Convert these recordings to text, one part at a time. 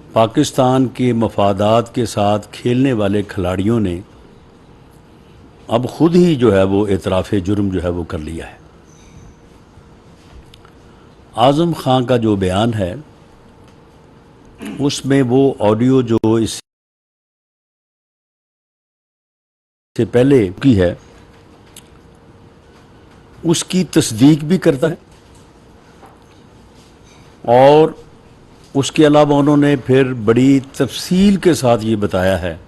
पाकिस्तान के मफादात के साथ खेलने वाले खिलाड़ियों ने अब ख़ुद ही जो है वो एतराफ़ जुर्म जो है वो कर लिया है। आज़म खां का जो बयान है उसमें वो ऑडियो जो इससे पहले की है उसकी तस्दीक भी करता है, और उसके अलावा उन्होंने फिर बड़ी तफसील के साथ ये बताया है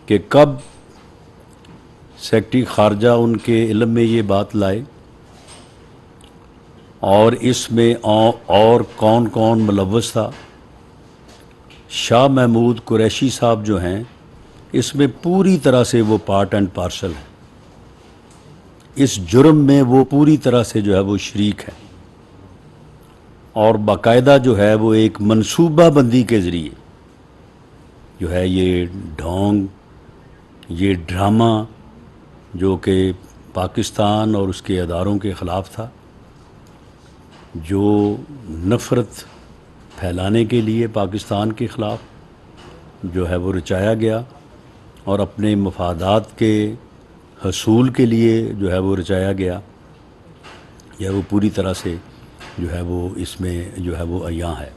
कि कब सेक्रेटरी ख़ारजा उनके इल्म में ये बात लाए और इसमें और कौन कौन मुलव्वस था। शाह महमूद कुरैशी साहब जो हैं इसमें पूरी तरह से वो पार्ट एंड पार्सल है, इस जुर्म में वो पूरी तरह से जो है वो शरीक है, और बाकायदा जो है वो एक मनसूबा बंदी के ज़रिए जो है ये ढोंग, ये ड्रामा जो कि पाकिस्तान और उसके अदारों के ख़िलाफ़ था, जो नफ़रत फैलाने के लिए पाकिस्तान के ख़िलाफ़ जो है वो रचाया गया और अपने मफादात के हसूल के लिए जो है वो रचाया गया, यह वो पूरी तरह से जो है वो इसमें जो है वो अयां है।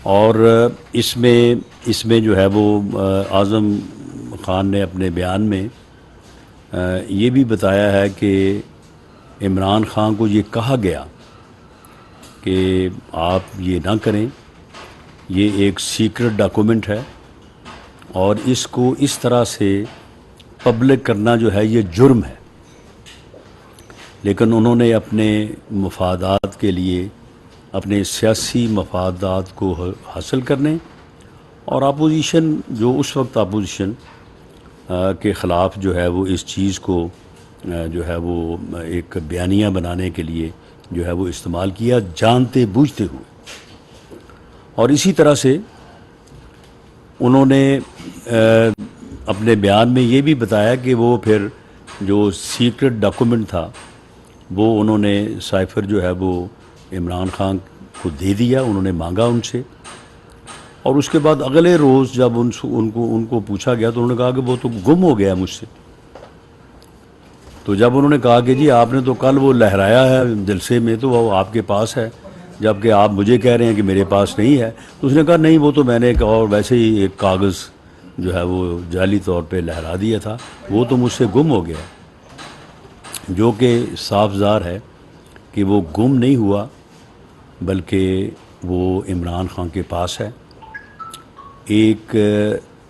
और इसमें जो है वो आज़म खान ने अपने बयान में ये भी बताया है कि इमरान खान को ये कहा गया कि आप ये ना करें, ये एक सीक्रेट डॉक्यूमेंट है और इसको इस तरह से पब्लिक करना जो है ये जुर्म है, लेकिन उन्होंने अपने मफादात के लिए, अपने सियासी मफादात को हासिल करने और अपोजिशन जो उस वक्त अपोजिशन के ख़िलाफ़ जो है वो इस चीज़ को जो है वो एक बयानिया बनाने के लिए जो है वो इस्तेमाल किया, जानते बूझते हुए। और इसी तरह से उन्होंने अपने बयान में ये भी बताया कि वो फिर जो सीक्रेट डॉक्यूमेंट था वो उन्होंने साइफ़र जो है वो इमरान खान को दे दिया, उन्होंने मांगा उनसे, और उसके बाद अगले रोज़ जब उनको पूछा गया तो उन्होंने कहा कि वो तो गुम हो गया मुझसे। तो जब उन्होंने कहा कि जी आपने तो कल वो लहराया है जलसे में तो वो आपके पास है, जबकि आप मुझे कह रहे हैं कि मेरे पास नहीं है, तो उसने कहा नहीं वो तो मैंने एक और वैसे ही एक कागज़ जो है वो जाली तौर पे लहरा दिया था, वो तो मुझसे गुम हो गया। जो कि साफ ज़ाहिर है कि वो गुम नहीं हुआ बल्कि वो इमरान खान के पास है। एक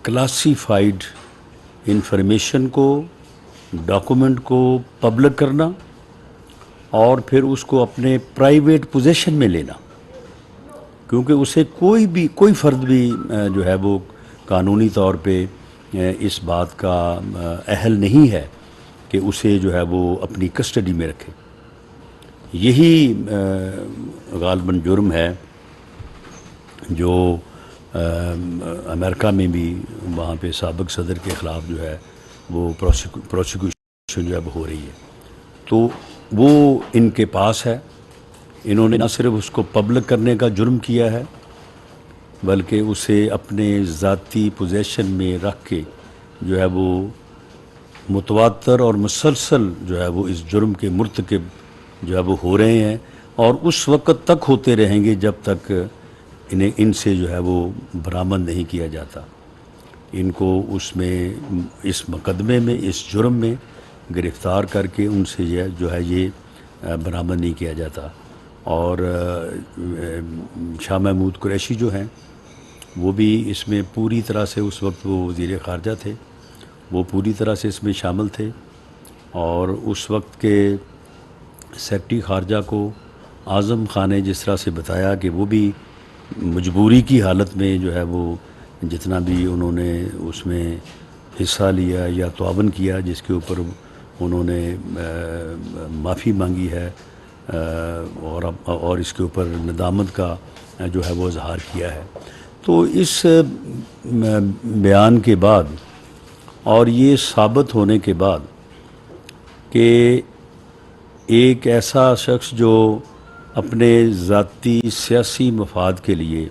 क्लासिफाइड इंफॉर्मेशन को, डॉक्यूमेंट को पब्लिक करना और फिर उसको अपने प्राइवेट पोजीशन में लेना, क्योंकि उसे कोई फ़र्द भी जो है वो कानूनी तौर पे इस बात का अहल नहीं है कि उसे जो है वो अपनी कस्टडी में रखे। यही गालिबन जुर्म है जो अमेरिका में भी वहाँ पे साबिक़ सदर के ख़िलाफ़ जो है वो प्रोसिक्यूशन जो है हो रही है, तो वो इनके पास है। इन्होंने न सिर्फ उसको पब्लिक करने का जुर्म किया है बल्कि उसे अपने ज़ाती पोजेशन में रख के जो है वो मुतवातर और मुसलसल जो है वो इस जुर्म के मुर्तकिब जो है वो हो रहे हैं, और उस वक़्त तक होते रहेंगे जब तक इनसे जो है वो बरामद नहीं किया जाता। इनको उसमें इस मुकदमे में, इस जुर्म में गिरफ़्तार करके उनसे जो है ये बरामद नहीं किया जाता। और शाह महमूद कुरैशी जो हैं वो भी इसमें पूरी तरह से, उस वक्त वो वज़ीर ख़ारजा थे, वो पूरी तरह से इसमें शामिल थे, और उस वक्त के सेक्रेटरी ख़ारजा को आज़म खान ने जिस तरह से बताया कि वो भी मजबूरी की हालत में जो है वो जितना भी उन्होंने उसमें हिस्सा लिया या तआवुन किया, जिसके ऊपर उन्होंने माफ़ी मांगी है और इसके ऊपर नदामत का जो है वो इज़हार किया है। तो इस बयान के बाद और ये साबित होने के बाद कि एक ऐसा शख्स जो अपने ज़ाती सियासी मफाद के लिए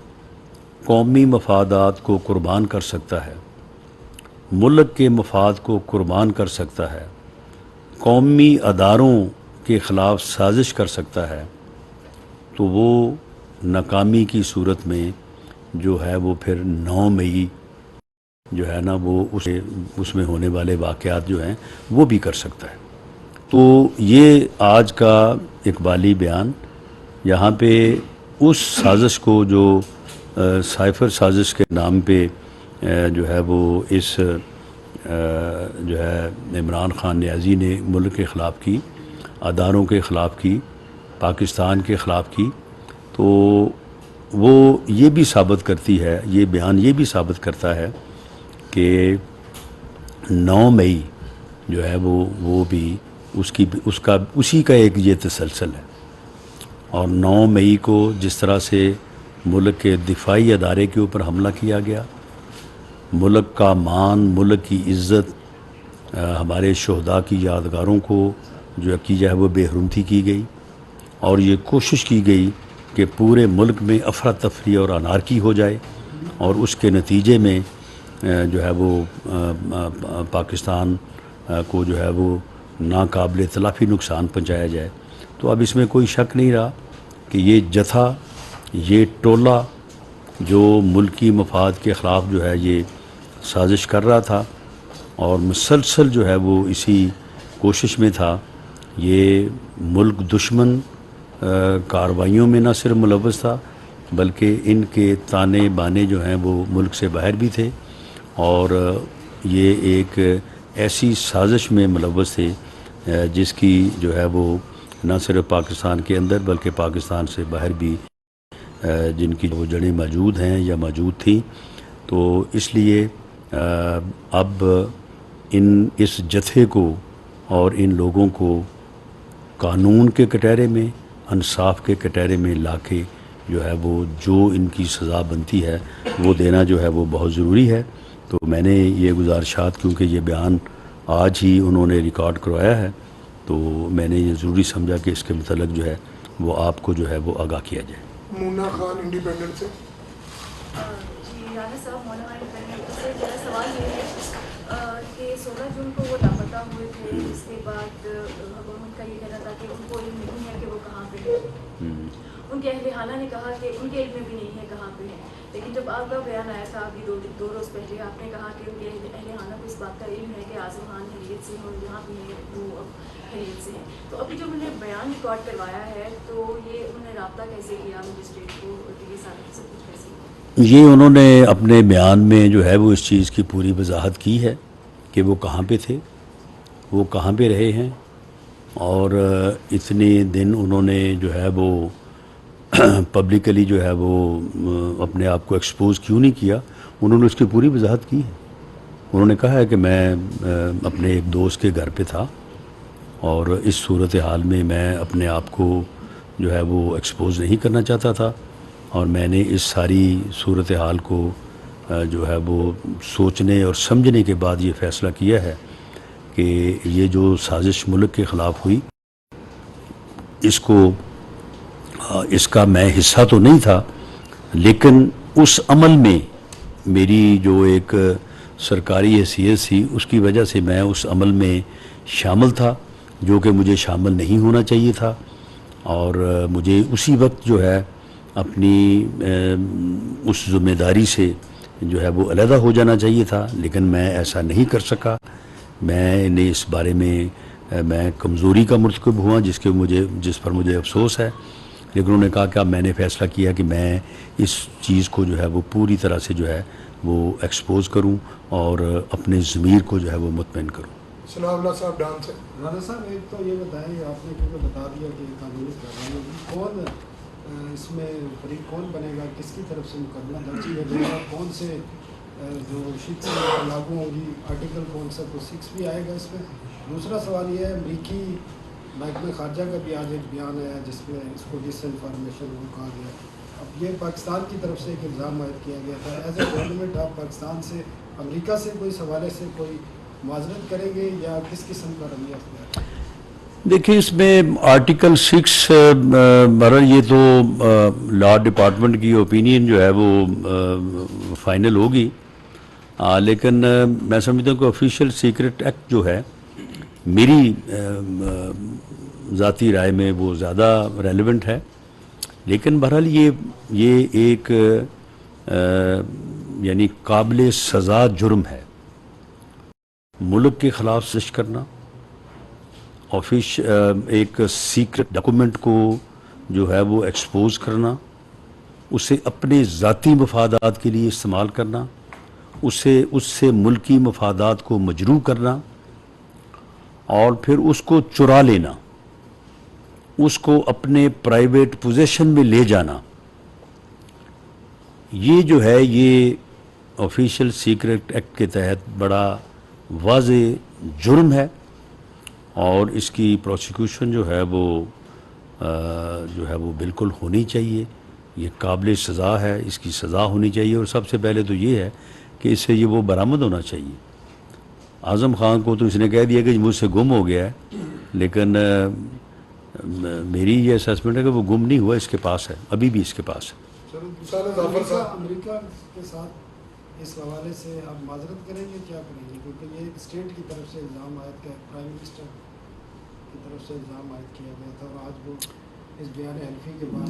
कौमी मफादात को कुर्बान कर सकता है, मुल्क के मफाद को कुर्बान कर सकता है, कौमी अदारों के ख़िलाफ़ साजिश कर सकता है, तो वो नाकामी की सूरत में जो है वो फिर 9 मई जो है ना वो उसमें होने वाले वाक़यात जो हैं वो भी कर सकता है। तो ये आज का इकबाली बयान यहाँ पे उस साजिश को जो साइफ़र साजिश के नाम पे जो है वो इस जो है इमरान खान नियाज़ी ने मुल्क के ख़िलाफ़ की, अदारों के ख़िलाफ़ की, पाकिस्तान के ख़िलाफ़ की, तो वो ये भी साबित करती है, ये बयान ये भी साबित करता है कि 9 मई जो है वो भी उसका उसी का एक ये तसलसल है। और 9 मई को जिस तरह से मुल्क के दिफाई अदारे के ऊपर हमला किया गया, मुल्क का मान, मुल्क की इज़्ज़त, हमारे शहदा की यादगारों को जो की जाए वो बेहरुमती की गई, और ये कोशिश की गई कि पूरे मुल्क में अफरा तफरी और अनारकी हो जाए, और उसके नतीजे में जो है वो पाकिस्तान को जो है वो नाकाबिल तलाफ़ी नुकसान पहुँचाया जाए। तो अब इसमें कोई शक नहीं रहा कि ये जथा, ये टोला जो मुल्की मफाद के ख़िलाफ़ जो है ये साजिश कर रहा था और मुसलसल जो है वो इसी कोशिश में था, ये मुल्क दुश्मन कार्रवाइयों में न सिर्फ मुलव्वस था बल्कि इनके ताने बाने जो हैं वो मुल्क से बाहर भी थे, और ये एक ऐसी साजिश में मुलव्वस थे जिसकी जो है वो न सिर्फ पाकिस्तान के अंदर बल्कि पाकिस्तान से बाहर भी जिनकी वो जड़ें मौजूद हैं या मौजूद थी। तो इसलिए अब इस जत्थे को और इन लोगों को कानून के कटहरे में, इंसाफ के कटहरे में लाके जो है वो जो इनकी सज़ा बनती है वो देना जो है वो बहुत ज़रूरी है। तो मैंने ये गुजारिशात, क्योंकि ये बयान आज ही उन्होंने रिकॉर्ड करवाया है, तो मैंने ये ज़रूरी समझा कि इसके मतलब जो है वो आपको जो है वो आगाह किया जाए। मुन्ना खान इंडिपेंडेंट से। जी राना साहब, मौलाना इंडिपेंडेंट से मेरा सवाल ये है कि 16 जून को वो लापता हुए थे, इसके बाद हुकूमत का ये कहना था कि उनको इल्म नहीं है कि वो कहाँ पे है। उनके अहले खाना ने कहा कि उनके इल्म में भी नहीं है कहाँ पे है, लेकिन जब आपका बयान आया था अभी दो रोज़ पहले, आपने कहा कि उनके अहले खाना को इस बात का इल्म है कि आज़म खान हैरियत से और यहाँ भी है वो अब हैरियत से हैं। तो अभी जब उन्होंने बयान रिकॉर्ड करवाया है तो ये उन्होंने रब्ता कैसे किया मजिस्ट्रेट को, ये सारा सब कुछ कैसे? ये उन्होंने अपने बयान में जो है वो इस चीज़ की पूरी वजाहत की है कि वो कहाँ पे थे, वो कहाँ पे रहे हैं, और इतने दिन उन्होंने जो है वो पब्लिकली जो है वो अपने आप को एक्सपोज क्यों नहीं किया। उन्होंने उसकी पूरी वजाहत की है। उन्होंने कहा है कि मैं अपने एक दोस्त के घर पे था और इस सूरत हाल में मैं अपने आप को जो है वो एक्सपोज नहीं करना चाहता था, और मैंने इस सारी सूरत हाल को जो है वो सोचने और समझने के बाद ये फ़ैसला किया है कि ये जो साजिश मुल्क के ख़िलाफ़ हुई इसका मैं हिस्सा तो नहीं था, लेकिन उस अमल में मेरी जो एक सरकारी हैसियत थी उसकी वजह से मैं उस अमल में शामिल था जो कि मुझे शामिल नहीं होना चाहिए था, और मुझे उसी वक्त जो है अपनी उस ज़िम्मेदारी से जो है वो अलहदा हो जाना चाहिए था, लेकिन मैं ऐसा नहीं कर सका। मैंने इस बारे में मैं कमज़ोरी का मुर्तकब हुआ जिस पर मुझे अफसोस है, लेकिन उन्होंने कहा कि अब मैंने फ़ैसला किया कि मैं इस चीज़ को जो है वो पूरी तरह से जो है वो एक्सपोज करूं और अपने ज़मीर को जो है वो मुतमईन करूं। सनाउल्लाह साहब डांस से। राना साहब, एक तो ये बताएं, आपने क्योंकि बता दिया कि कानूनी कार्रवाई होगी, कौन इसमें फरीक कौन बनेगा, किसकी तरफ से मुकदमा दर्ज किया जाएगा, कौन से जो शिक्स लागू होंगी, आर्टिकल कौन सा, तो 6 भी आएगा इसमें। दूसरा सवाल ये है, अमरीकी महकमे खारजा का भी आज एक बयान आया जिसमें इसको डिस इन्फॉर्मेशन कहा गया। अब ये पाकिस्तान की तरफ से एक इल्ज़ाम आयद किया गया था। एज ए गवर्नमेंट आप पाकिस्तान से, अमेरिका से कोई सवाले से कोई माजरत करेंगे या किस किस्म का रवैया अख्तियार? देखिए, इसमें आर्टिकल 6 बहरहाल ये तो लॉ डिपार्टमेंट की ओपिनियन जो है वो फाइनल होगी, लेकिन मैं समझता हूँ कि ऑफिशियल सीक्रेट एक्ट जो है मेरी ज़ाती राय में वो ज़्यादा रेलेवेंट है। लेकिन बहरहाल ये एक यानी काबिल सज़ा जुर्म है मुल्क के ख़िलाफ़ साजिश करना, एक सीक्रेट डॉक्यूमेंट को जो है वो एक्सपोज करना, उसे अपने ज़ाती मफादात के लिए इस्तेमाल करना, उससे मुल्की मफादात को मजरूह करना और फिर उसको चुरा लेना, उसको अपने प्राइवेट पोजीशन में ले जाना, ये जो है ये ऑफिशियल सीक्रेट एक्ट के तहत बड़ा वाज़े जुर्म है और इसकी प्रोसिक्यूशन जो है वो बिल्कुल होनी चाहिए। ये काबिल सज़ा है, इसकी सज़ा होनी चाहिए और सबसे पहले तो ये है कि इससे ये वो बरामद होना चाहिए। आज़म ख़ान को तो इसने कह दिया कि मुझसे गुम हो गया है, लेकिन मेरी ये असेसमेंट है कि वो गुम नहीं हुआ, इसके पास है, अभी भी इसके पास है। अमेरिका के साथ इस हवाले से आप माजरत करेंगे, क्या करेंगे? क्योंकि ये स्टेट की तरफ से इल्ज़ाम आयद किया, प्राइम मिनिस्टर की तरफ से इल्ज़ाम आयद किया गया था और आज वो इस बयान हल्फी के बाद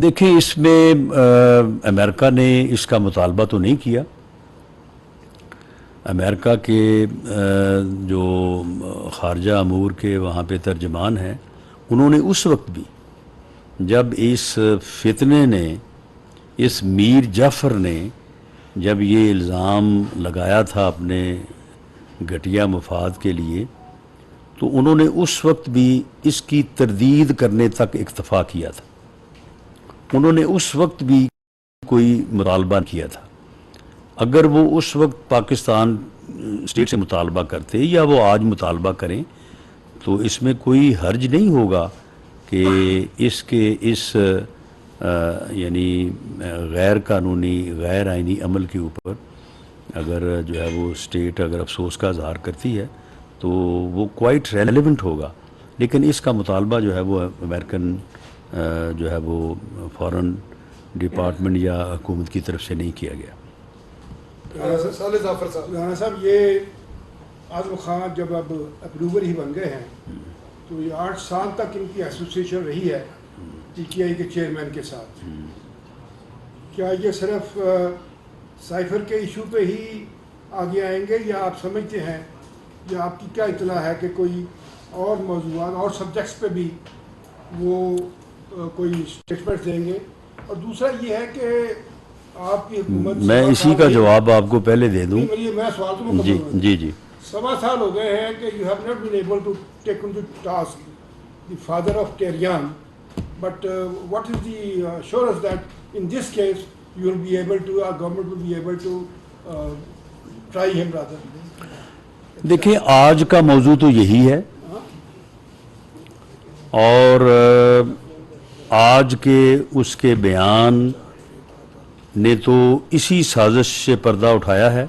देखिए इसमें अमेरिका ने इसका मुतालबा तो नहीं किया। अमेरिका के जो ख़ारजा अमूर के वहाँ पे तर्जमान हैं, उन्होंने उस वक्त भी जब इस फितने ने, इस मीर जाफ़र ने जब ये इल्ज़ाम लगाया था अपने घटिया मफाद के लिए, तो उन्होंने उस वक्त भी इसकी तरदीद करने तक इक्तफ़ा किया था। उन्होंने उस वक्त भी कोई मुतालबा किया था। अगर वो उस वक्त पाकिस्तान स्टेट से मुतालबा करते या वो आज मुतालबा करें तो इसमें कोई हर्ज नहीं होगा कि इस यानी गैर कानूनी, गैर आइनी अमल के ऊपर अगर जो है वो स्टेट अगर अफसोस का इजहार करती है तो वो क्वाइट रेलेवेंट होगा। लेकिन इसका मुतालबा जो है वो अमेरिकन जो है वो फॉरेन डिपार्टमेंट या हुकूमत की तरफ से नहीं किया गया। राना साहब, ये आज़म ख़ान जब अब अप्रूवर ही बन गए हैं तो ये 8 साल तक इनकी एसोसिएशन रही है PTI के चेयरमैन के साथ। क्या ये सिर्फ साइफर के इशू पे ही आगे आएंगे या आप समझते हैं, या आपकी क्या इत्तला है कि कोई और मौज़ूआत और सब्जेक्ट्स पे भी वो कोई स्टेटमेंट देंगे? और दूसरा ये है कि आपकी हुकूमत, मैं इसी का जवाब आपको पहले दे दूं। मैं सवाल तो जी 7 साल हो गए हैं कि you have not been able to take on the task the father of टेरियान, but what is the assurance that in this case you will be able to, our government will be able to try him rather? देखिए, आज का मौजू तो यही है और आज के उसके बयान ने तो इसी साजिश से पर्दा उठाया है।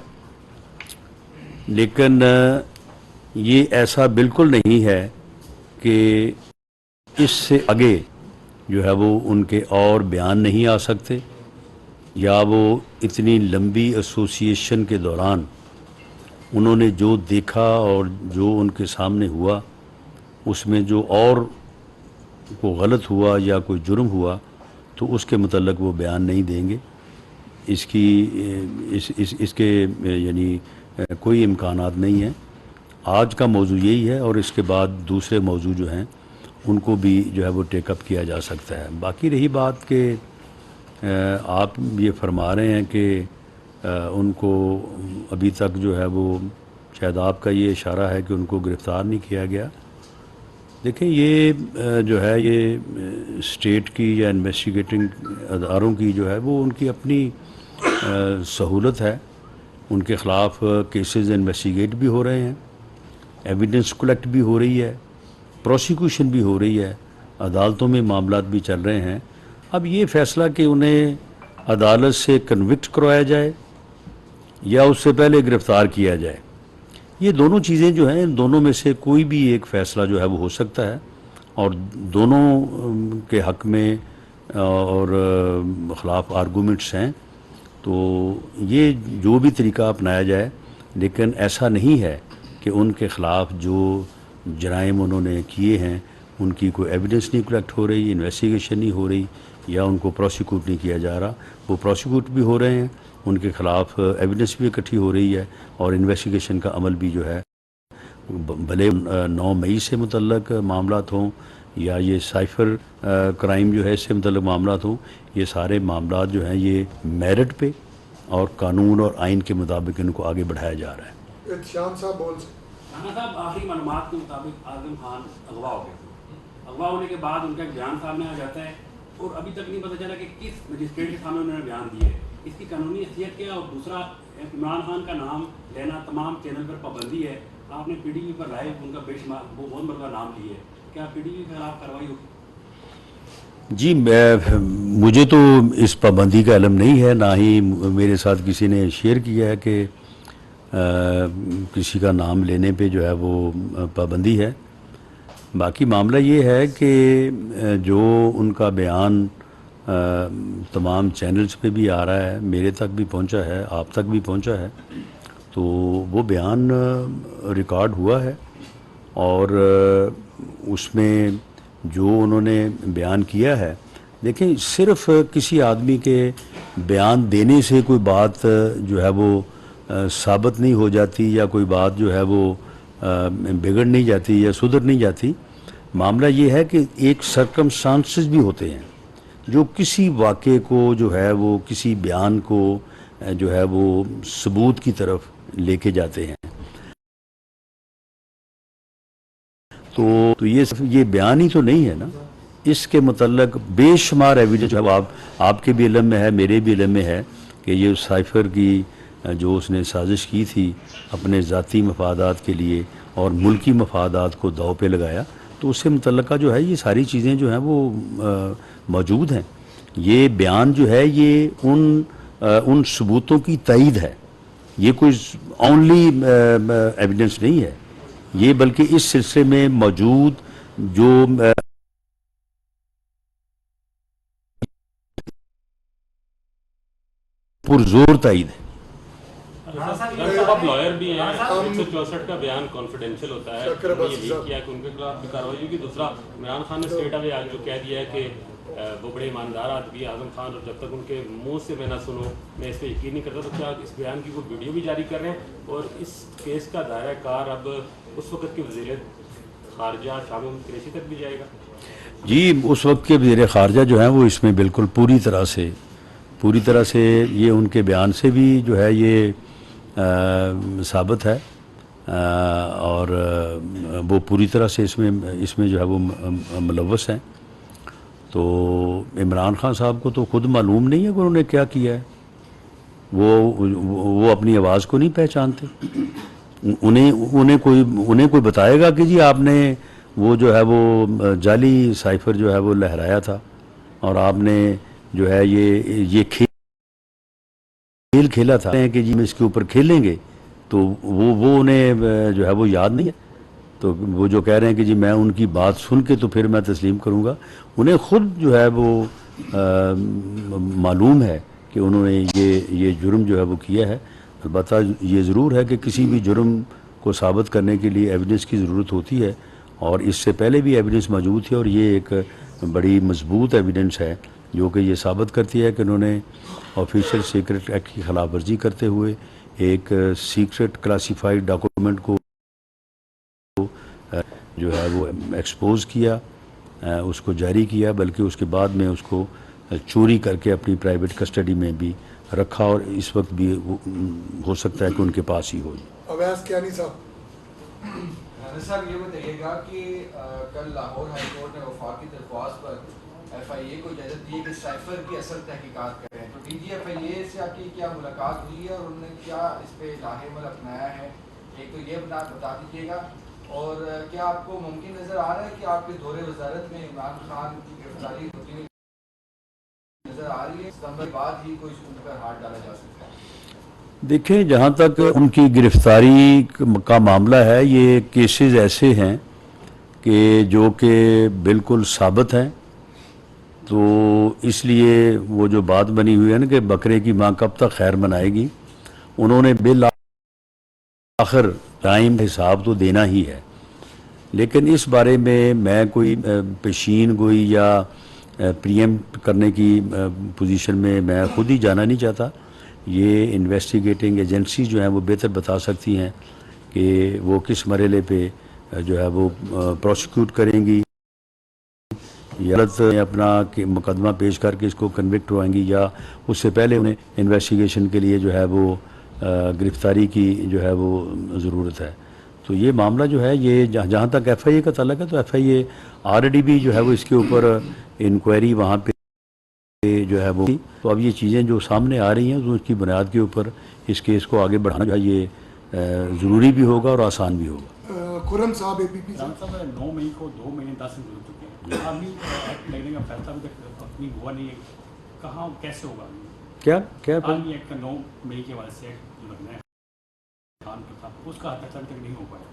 लेकिन ये ऐसा बिल्कुल नहीं है कि इससे आगे जो है वो उनके और बयान नहीं आ सकते, या वो इतनी लंबी एसोसिएशन के दौरान उन्होंने जो देखा और जो उनके सामने हुआ उसमें जो और को गलत हुआ या कोई जुर्म हुआ तो उसके मुतल्लक वो बयान नहीं देंगे। इसके यानी कोई इम्कानात नहीं है। आज का मौजू यही है और इसके बाद दूसरे मौजू जो हैं उनको भी जो है वो टेकअप किया जा सकता है। बाकी रही बात कि आप ये फरमा रहे हैं कि उनको अभी तक जो है वो शायद आपका ये इशारा है कि उनको गिरफ़्तार नहीं किया गया। देखें, ये जो है ये स्टेट की या इन्वेस्टिगेटिंग अदारों की जो है वो उनकी अपनी सहूलत है। उनके ख़िलाफ़ केसेस इन्वेस्टिगेट भी हो रहे हैं, एविडेंस कलेक्ट भी हो रही है, प्रोसिक्यूशन भी हो रही है, अदालतों में मामलात भी चल रहे हैं। अब ये फ़ैसला कि उन्हें अदालत से कन्विक्ट करवाया जाए या उससे पहले गिरफ़्तार किया जाए, ये दोनों चीज़ें जो हैं, इन दोनों में से कोई भी एक फ़ैसला जो है वो हो सकता है, और दोनों के हक़ में और ख़िलाफ़ आर्गूमेंट्स हैं। तो ये जो भी तरीका अपनाया जाए, लेकिन ऐसा नहीं है कि उनके ख़िलाफ़ जो जराइम उन्होंने किए हैं उनकी कोई एविडेंस नहीं कलेक्ट हो रही, इन्वेस्टिगेशन नहीं हो रही, या उनको प्रोसिक्यूट नहीं किया जा रहा। वो प्रोसिक्यूट भी हो रहे हैं, उनके ख़िलाफ़ एविडेंस भी इकट्ठी हो रही है, और इन्वेस्टिगेशन का अमल भी जो है, भले 9 मई से मुतल्लक मामलात हों या ये साइफ़र क्राइम जो है इससे मुतल्लक मामलात हों, ये सारे मामलात जो हैं ये मेरिट पे और कानून और आइन के मुताबिक इनको आगे बढ़ाया जा रहा है। इत्शान साहब बोल से राना साहब, आखिरी मालूमात के मुताबिक आज़म खान अगवा हो गए थे। अगवा होने के बाद उनका एक बयान सामने आ जाता है, और अभी तक नहीं पता चला कि किस मजिस्ट्रेट के सामने उन्होंने बयान दिए है। इसकी कानूनी हैसियत क्या है? और दूसरा, इमरान खान का नाम लेना तमाम चैनल पर पाबंदी है। आपने PTV पर लाइव उनका बेशुमार बहुत मरतबा नाम लिए है, क्या PTV के खिलाफ कार्रवाई होगी? जी, मुझे तो इस पाबंदी का इल्म नहीं है, ना ही मेरे साथ किसी ने शेयर किया है कि किसी का नाम लेने पे जो है वो पाबंदी है। बाकी मामला ये है कि जो उनका बयान तमाम चैनल्स पे भी आ रहा है, मेरे तक भी पहुंचा है, आप तक भी पहुंचा है, तो वो बयान रिकॉर्ड हुआ है, और उसमें जो उन्होंने बयान किया है, देखें, सिर्फ किसी आदमी के बयान देने से कोई बात जो है वो साबित नहीं हो जाती, या कोई बात जो है वो बिगड़ नहीं जाती या सुधर नहीं जाती। मामला ये है कि एक सर्कमस्टांसेस भी होते हैं जो किसी वाक़े को जो है वो, किसी बयान को जो है वो सबूत की तरफ लेके जाते हैं। तो ये बयान ही तो नहीं है ना, इसके मुतल्लक बेशुमार एविडेंस है। आपके भी इल्म में है, मेरे भी इल्म में है कि ये साइफ़र की जो उसने साजिश की थी अपने ज़ाती मफादात के लिए और मुल्की मफादात को दाव पे लगाया, तो उससे मुतल्लका जो है ये सारी चीज़ें जो हैं वो मौजूद हैं। ये बयान जो है ये उन सबूतों की तईद है, ये कोई ओनली एविडेंस नहीं है ये, बल्कि इस सिलसिले में मौजूद जो पुरजोर तईद है। आप लॉयर भी हैं, 164 का बयान कॉन्फिडेंशियल होता है, ये लीक किया कि उनके खिलाफ भी कार्रवाई होगी। दूसरा, इमरान खान ने स्टेट अवे आज जो कह दिया है कि वो बड़े ईमानदार आदमी आज़म खान, और जब तक उनके मुंह से मैं ना सुनो मैं इस पर यकीन नहीं करता। तो क्या इस बयान की कोई वीडियो भी जारी कर रहे हैं? और इस केस का दायरा कार अब उस वक्त के वज़ीर ख़ारजा शामिल कुरैशी तक भी जाएगा? जी, उस वक्त के वज़ीर ख़ारजा जो हैं वो इसमें बिल्कुल पूरी तरह से ये उनके बयान से भी जो है ये साबित है, और वो पूरी तरह से इसमें जो है वो मुलव्वस हैं। तो इमरान खान साहब को तो खुद मालूम नहीं है कि उन्होंने क्या किया है, वो अपनी आवाज़ को नहीं पहचानते। उन्हें कोई बताएगा कि जी आपने वो जो है वो जाली साइफ़र जो है वो लहराया था, और आपने जो है ये खेल खेला था कि जी हम इसके ऊपर खेलेंगे, तो वो उन्हें जो है वो याद नहीं है। तो वो जो कह रहे हैं कि जी मैं उनकी बात सुन के तो फिर मैं तस्लीम करूँगा, उन्हें खुद जो है वो मालूम है कि उन्होंने ये जुर्म जो है वो किया है। अलबत्ता ये ज़रूर है कि किसी भी जुर्म को साबित करने के लिए एविडेंस की ज़रूरत होती है, और इससे पहले भी एविडेंस मौजूद थी, और ये एक बड़ी मजबूत एविडेंस है जो कि ये साबित करती है कि उन्होंने ऑफिशियल सीक्रेट एक्ट की खिलाफ वर्जी करते हुए एक सीक्रेट क्लासीफाइड डॉक्यूमेंट को जो है वो एक्सपोज किया, उसको जारी किया, बल्कि उसके बाद में उसको चोरी करके अपनी प्राइवेट कस्टडी में भी रखा, और इस वक्त भी हो सकता है कि उनके पास ही हो। अवैस कियानी साहब, सर ये बताइएगा कि कल लाहौर हाई कोर्ट ने वफाकी दरख्वास्त पर FIA को इजाज़त दी है कि साइफर की असल तहकीकात करें, तो DG FIA से आपकी क्या मुलाकात हुई है और उन्होंने क्या इस पे लाहेमल अपनाया है, एक तो ये बता दीजिएगा। और क्या आपको मुमकिन नज़र आ रहा है कि आपके दौरे वजारत में इमरान खान की गिरफ्तारी होती हुई नज़र आ रही है, सितंबर बाद ही कोई उन पर हाथ डाला जा सकता है? देखें, जहाँ तक उनकी गिरफ्तारी का मामला है, ये केसेस ऐसे हैं कि जो कि बिल्कुल साबित हैं। तो इसलिए वो जो बात बनी हुई है ना कि बकरे की माँ कब तक खैर मनाएगी, उन्होंने बिल आखिर टाइम हिसाब तो देना ही है। लेकिन इस बारे में मैं कोई पेशीन गोई या प्रीएम्प्ट करने की पोजीशन में मैं खुद ही जाना नहीं चाहता। ये इन्वेस्टिगेटिंग एजेंसी जो हैं वो बेहतर बता सकती हैं कि वो किस मरहले पे जो है वो प्रोसिक्यूट करेंगी या अदालत में अपना मुकदमा पेश करके इसको कन्विक्ट होएंगी, या उससे पहले उन्हें इन्वेस्टिगेशन के लिए जो है वो गिरफ्तारी की जो है वो ज़रूरत है। तो ये मामला जो है, ये जहाँ तक एफआईए का ताल्लुक है, तो एफआईए ऑलरेडी भी जो है वो इसके ऊपर इंक्वायरी वहाँ पे जो है वो, तो अब ये चीज़ें जो सामने आ रही हैं तो उसकी बुनियाद के ऊपर इस केस को आगे बढ़ाना जो है ये ज़रूरी भी होगा और आसान भी होगा। खुरम साहब APP से। 9 मई को 2 महीने 10 दिन गुजर चुके हैं, आर्मी एक्ट लगने का फैसला अभी तक अपनी हुआ नहीं है, कहाँ कैसे होगा? क्या आर्मी एक्ट का 9 मई के वाले से एक्ट जो लगना है खान प्रताप, उसका फैसला तक नहीं हो पाया।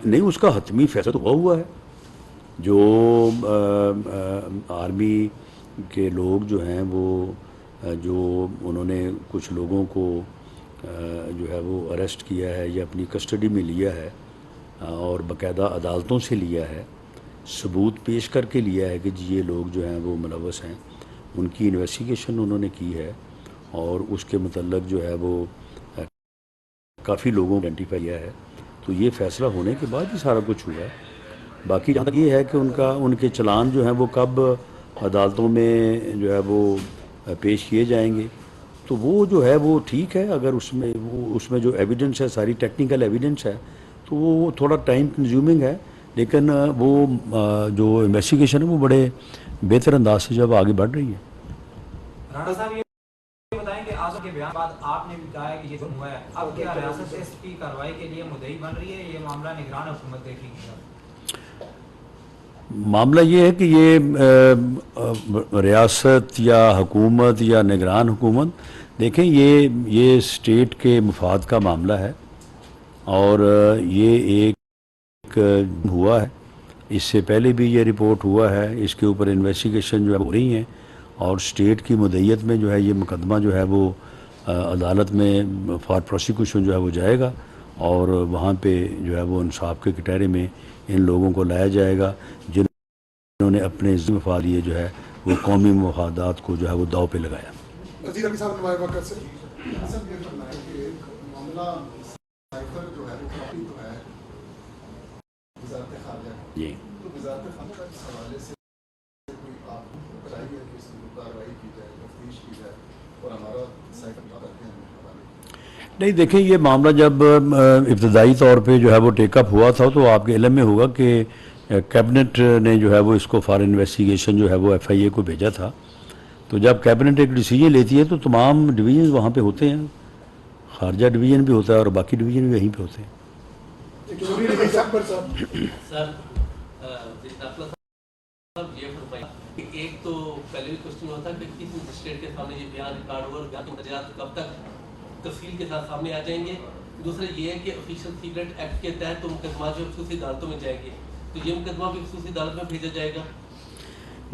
नहीं, उसका हतमी फैसला तो हुआ है। जो आर्मी के लोग जो हैं वो जो उन्होंने कुछ लोगों को जो है वो अरेस्ट किया है या अपनी कस्टडी में लिया है और बाकायदा अदालतों से लिया है, सबूत पेश करके लिया है कि जी ये लोग जो हैं वो मुलव्वस हैं, उनकी इन्वेस्टिगेशन उन्होंने की है और उसके मतलब जो है वो काफ़ी लोगों को आइडेंटिफाई किया है। तो ये फ़ैसला होने के बाद ही सारा कुछ हुआ है। बाकी जहाँ तक ये है कि उनके चलान जो हैं वो कब अदालतों में जो है वो पेश किए जाएंगे, तो वो जो है वो ठीक है। अगर उसमें जो एविडेंस है, सारी टेक्निकल एविडेंस है, तो वो थोड़ा टाइम कंज्यूमिंग है, लेकिन वो जो इन्वेस्टिगेशन है वो बड़े बेहतर अंदाज से जब आगे बढ़ रही है। राणा साहब ये बताएं कि आजम के बयान बाद आपने भी कहा है कि ये जुर्म हुआ है, अब क्या रियासत इसकी कार्रवाई के लिए मुद्दई बन रही है? ये मामला निगरान हुकूमत देखेगी? मामला ये है कि ये रियासत या हुकूमत या निगरान हुकूमत, देखें ये स्टेट के मुफाद का मामला है और ये एक हुआ है, इससे पहले भी ये रिपोर्ट हुआ है, इसके ऊपर इन्वेस्टिगेशन जो है हो रही हैं और स्टेट की मुद्दईयत में जो है ये मुकदमा जो है वो अदालत में फॉर प्रोसिक्यूशन जो है वो जाएगा और वहाँ पे जो है वो इंसाफ के कटहरे में इन लोगों को लाया जाएगा जिन्होंने अपने मफाद लिए जो है वो कौमी मफादात को जो है वो दाव पे लगाया। अजीज अली साहब नुमाइंदा वक्त से मामला साइफर जो है काफी तो है वज़ारत ख़ारजा जी, तो वज़ारत ख़ारजा के हवाले से कोई आपको बताइए कि इसकी कार्रवाई की जाए, तफ्तीश की जाए और हमारा साइफर का करते हैं। नहीं देखें, ये मामला जब इब्तदाई तौर पे जो है वो टेकअप हुआ था तो आपके इल्म में होगा कि कैबिनेट ने जो है वो इसको फॉर इन्वेस्टिगेशन जो है वो FIA को भेजा था। तो जब कैबिनेट एक डिसीजन लेती है तो तमाम डिवीजन वहाँ पे होते हैं, खारजा डिवीज़न भी होता है और बाकी डिवीज़न भी वहीं पे होते हैं। एक तो पहले भी क्वेश्चन होता है कि किस मजिस्ट्रेट के सामने ये बयान रिकॉर्ड हुआ और बयान के दर्जात कब तक तफसील के साथ सामने आ जाएंगे। दूसरा ये है कि ऑफिशियल सीक्रेट एक्ट के तहत तो मुकदमा जो खसूसी अदालतों में जाएंगे, तो ये मुकदमा भी खसूसी अदालत में भेजा जाएगा?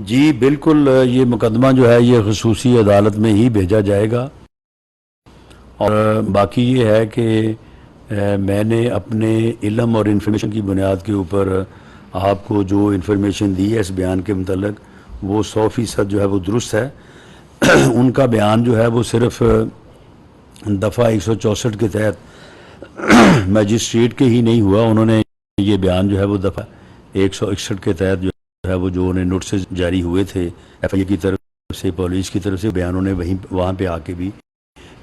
जी बिल्कुल, ये मुकदमा जो है ये खसूसी अदालत में ही भेजा जाएगा और बाकी ये है कि मैंने अपने इल्म और इन्फॉर्मेशन की बुनियाद के ऊपर आपको जो इन्फॉर्मेशन दी है इस बयान के मतलब वो 100% जो है वो दुरुस्त है। उनका बयान जो है वो सिर्फ दफ़ा 164 के तहत मजिस्ट्रेट के ही नहीं हुआ, उन्होंने ये बयान जो है वो दफ़ा 161 के तहत जो है वो जो उन्हें नोटिस जारी हुए थे FIA की तरफ से, पुलिस की तरफ से, बयान उन्होंने वहाँ पे आके भी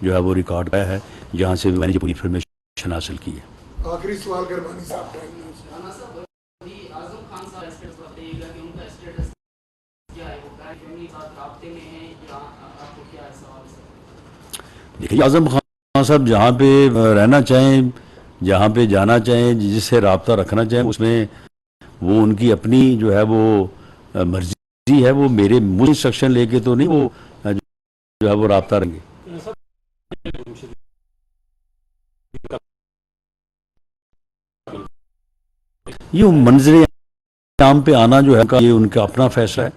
जो है वो रिकॉर्ड पाया है जहाँ से मैंने पूरी इन्फॉर्मेशन हासिल की है। आखिरी सवाल गरमानी साहब देखिए, आज़म खान साहब जहाँ पे रहना चाहें, जहाँ पे जाना चाहें, जिससे रब्ता रखना चाहें, उसमें वो उनकी अपनी जो है वो मर्जी है। वो मुझे इंस्ट्रक्शन लेके तो नहीं वो जो है वो रब्ता रहेंगे। ये मंजर आम पे आना जो है ये उनका अपना फैसला है।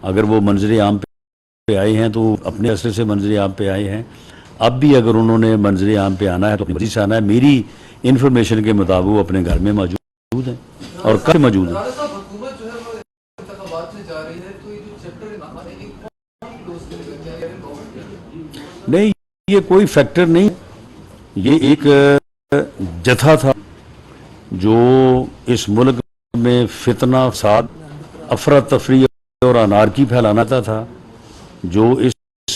अगर वो मंजर आम पे आए हैं तो अपने असर से मंजर आम पे आए हैं। अब भी अगर उन्होंने मंजर आम पे आना है तो अपनी मर्जी से आना है। मेरी इन्फॉर्मेशन के मुताबिक वो अपने घर में मौजूद हैं और कब मौजूद हैं। हुकूमत जो है वो इंतखाबात से जा रही है, तो ये जो चैप्टर नहीं, ये कोई फैक्टर नहीं, ये एक जथा था जो इस मुल्क में फितना, फसाद, अफरा तफरी और अनारकी फैलाना था, जो इस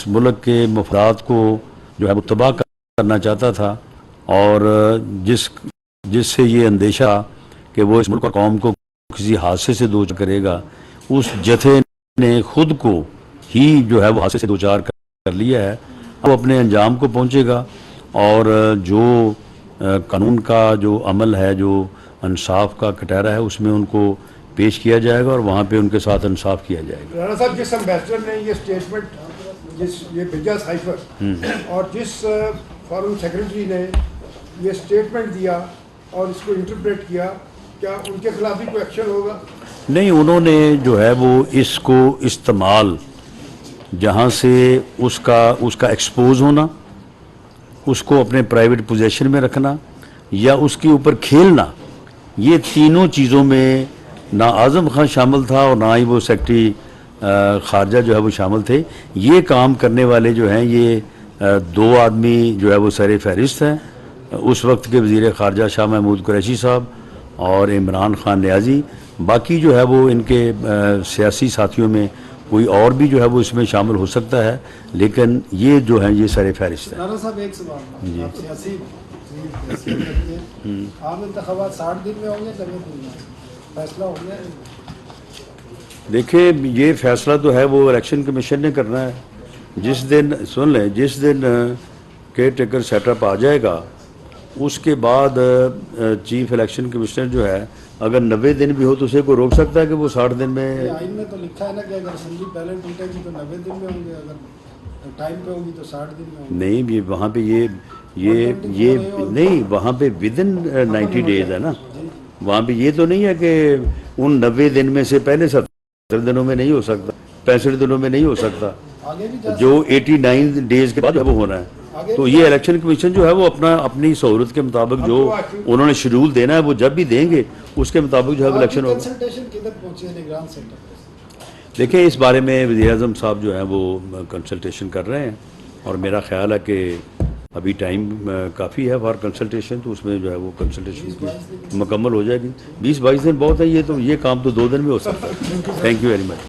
मुल्क के मफादात को जो है वो तबाह करना चाहता था, और जिससे ये अंदेशा कि वो इस मुल्क और कौम को किसी हादसे से दो चार करेगा, उस जथे ने खुद को ही जो है वो हादसे से दो चार कर लिया है। वो अपने अंजाम को पहुंचेगा और जो कानून का जो अमल है, जो इंसाफ का कटहरा है, उसमें उनको पेश किया जाएगा और वहाँ पे उनके साथ इंसाफ किया जाएगा। राणा साहब, जिस एम्बेसडर ने ये स्टेटमेंट ये भेजा साइफर, और जिस फॉरेन सेक्रेटरी ने ये स्टेटमेंट दिया और इसको इंटरप्रेट किया, क्या उनके खिलाफ भी कोई एक्शन होगा? नहीं, उन्होंने जो है वो इसको इस्तेमाल जहाँ से उसका एक्सपोज होना, उसको अपने प्राइवेट पोजेशन में रखना या उसके ऊपर खेलना, ये तीनों चीज़ों में ना आज़म खान शामिल था और ना ही वो सेक्रेटरी खारजा जो है वो शामिल थे। ये काम करने वाले जो हैं ये दो आदमी जो है वो सर फहरिस्त हैं, उस वक्त के वज़ीर खारजा शाह महमूद कुरैशी साहब और इमरान खान नियाज़ी। बाकी जो है वो इनके सियासी साथियों में कोई और भी जो है वो इसमें शामिल हो सकता है, लेकिन ये जो है ये सर फहरिस्त है। राणा साहब, एक सवाल, आप सियासी आम इंतखाबात 60 दिन में होंगे, 90 दिन में फैसला हो गया? देखिए, ये फैसला तो है वो इलेक्शन कमीशन ने करना है। जिस दिन, सुन लें, जिस दिन केयर टेकर सेटअप आ जाएगा उसके बाद चीफ इलेक्शन कमिश्नर जो है अगर 90 दिन भी हो तो उसे कोई रोक सकता है कि वो 60 दिन में? आइन में तो लिखा है ना कि अगर असेंबली पहले टूटेगी तो 90 दिन में होंगे, अगर टाइम पे होगी तो 60 दिन में होंगे। नहीं, ये वहाँ पे ये नहीं, वहाँ पे विद इन 90 डेज है ना। वहाँ पे ये तो नहीं है कि उन 90 दिन में से पहले 70 दिनों में नहीं हो सकता, 65 दिनों में नहीं हो सकता, जो 89 डेज के बाद वो होना है। तो ये इलेक्शन कमीशन जो है वो अपनी सहूलत के मुताबिक जो उन्होंने शेड्यूल देना है वो जब भी देंगे उसके मुताबिक जो है इलेक्शन होगा। कंसल्टेशन किधर पहुंची है निगरान सेंटर पे? देखिए, इस बारे में वज़ीर-ए-आज़म साहब जो है वो कंसल्टेशन कर रहे हैं और मेरा ख्याल है कि अभी टाइम काफ़ी है फॉर कंसल्टेशन, तो उसमें जो है वो कंसल्टेशन की मुकम्मल हो जाएगी। 20-22 दिन बहुत है, ये काम तो 2 दिन में हो सकता है। Thank you very much.